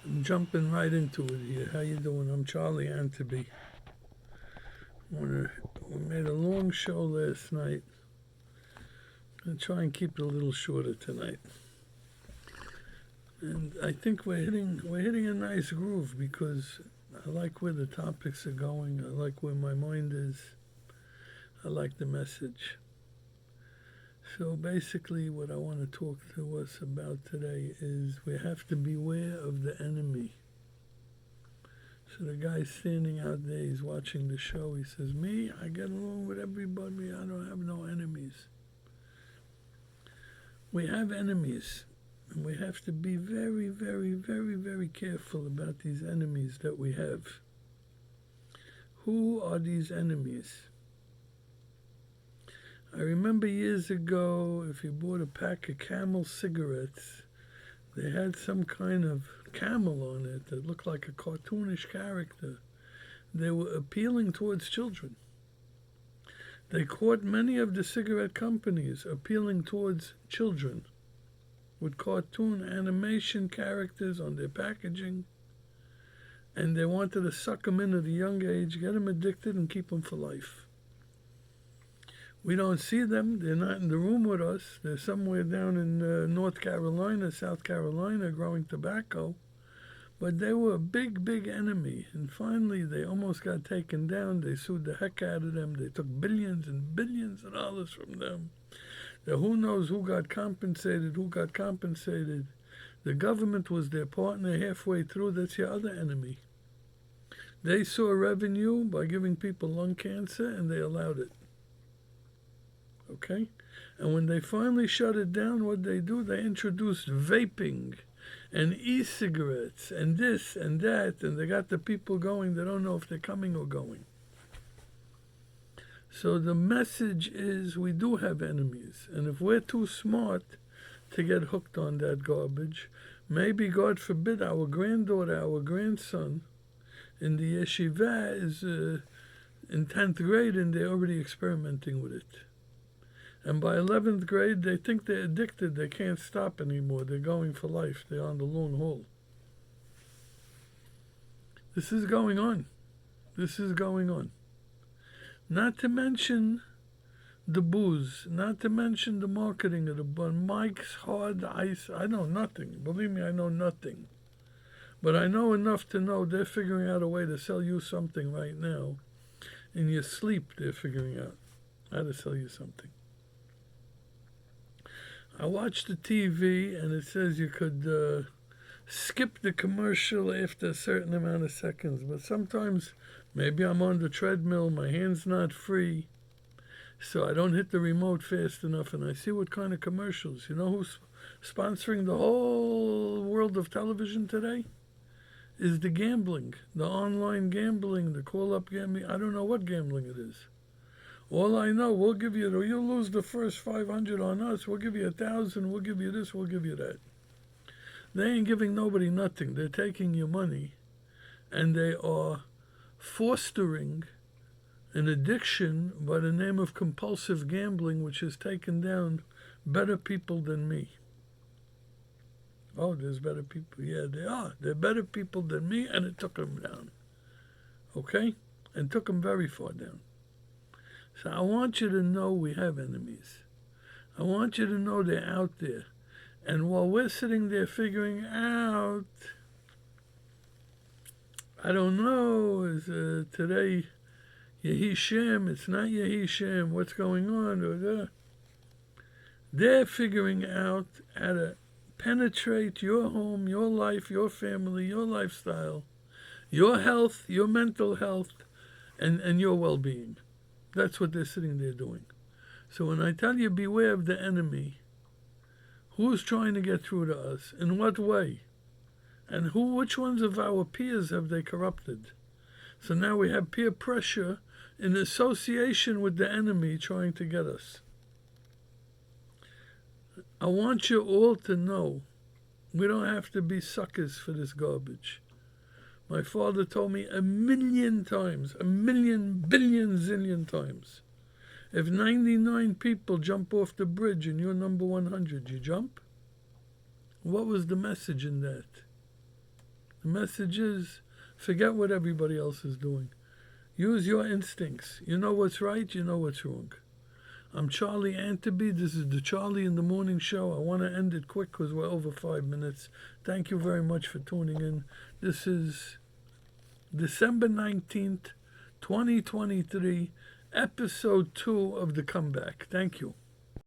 I'm jumping right into it here. How you doing? I'm Charlie Anteby. We made a long show last night. I'll try and keep it a little shorter tonight. And I think we're hitting a nice groove because I like where the topics are going. I like where my mind is. I like the message. So basically, what I want to talk to us about today is we have to beware of the enemy. So the guy standing out there, he's watching the show. He says, "Me, I get along with everybody. I don't have no enemies." We have enemies, and we have to be very, very, very, very careful about these enemies that we have. Who are these enemies? I remember years ago, if you bought a pack of Camel cigarettes, they had some kind of camel on it that looked like a cartoonish character. They were appealing towards children. They caught many of the cigarette companies appealing towards children with cartoon animation characters on their packaging, and they wanted to suck them in at a young age, get them addicted, and keep them for life. We don't see them. They're not in the room with us. They're somewhere down in North Carolina, South Carolina, growing tobacco. But they were a big, big enemy. And finally, they almost got taken down. They sued the heck out of them. They took billions and billions of dollars from them. Now, who knows who got compensated, who got compensated. The government was their partner halfway through. That's your other enemy. They saw revenue by giving people lung cancer, and they allowed it. Okay? And when they finally shut it down, what they do, they introduced vaping and e-cigarettes and this and that, and they got the people going. They don't know if they're coming or going. So the message is we do have enemies. And if we're too smart to get hooked on that garbage, maybe, God forbid, our granddaughter, our grandson in the yeshiva is in 10th grade and they're already experimenting with it. And by 11th grade, they think they're addicted. They can't stop anymore. They're going for life. They're on the long haul. This is going on. This is going on. Not to mention the booze. Not to mention the marketing of the bun. Mike's Hard Ice. I know nothing. Believe me, I know nothing. But I know enough to know they're figuring out a way to sell you something right now. In your sleep, they're figuring out how to sell you something. I watched the TV and it says you could skip the commercial after a certain amount of seconds. But sometimes maybe I'm on the treadmill, my hand's not free, so I don't hit the remote fast enough and I see what kind of commercials. You know who's sponsoring the whole world of television today? Is the gambling, the online gambling, the call-up gambling. I don't know what gambling it is. All I know, we'll give you, you lose the first 500 on us, we'll give you 1,000, we'll give you this, we'll give you that. They ain't giving nobody nothing. They're taking your money and they are fostering an addiction by the name of compulsive gambling, which has taken down better people than me. Oh, there's better people. Yeah, they are. They're better people than me, and it took them down. Okay? And took them very far down. So I want you to know we have enemies. I want you to know they're out there. And while we're sitting there figuring out, I don't know, is today Yehi Shem, it's not Yehi Shem, what's going on? They're figuring out how to penetrate your home, your life, your family, your lifestyle, your health, your mental health, and your well-being. That's what they're sitting there doing. So when I tell you beware of the enemy, who's trying to get through to us? In what way? And which ones of our peers have they corrupted? So now we have peer pressure in association with the enemy trying to get us. I want you all to know we don't have to be suckers for this garbage. My father told me 1,000,000 times, 1,000,000 billion zillion times, if 99 people jump off the bridge and you're number 100, you jump? What was the message in that? The message is, forget what everybody else is doing. Use your instincts. You know what's right, you know what's wrong. I'm Charlie Anteby. This is the Charlie in the Morning Show. I want to end it quick because we're over 5 minutes. Thank you very much for tuning in. This is December 19th, 2023, episode 2 of The Comeback. Thank you.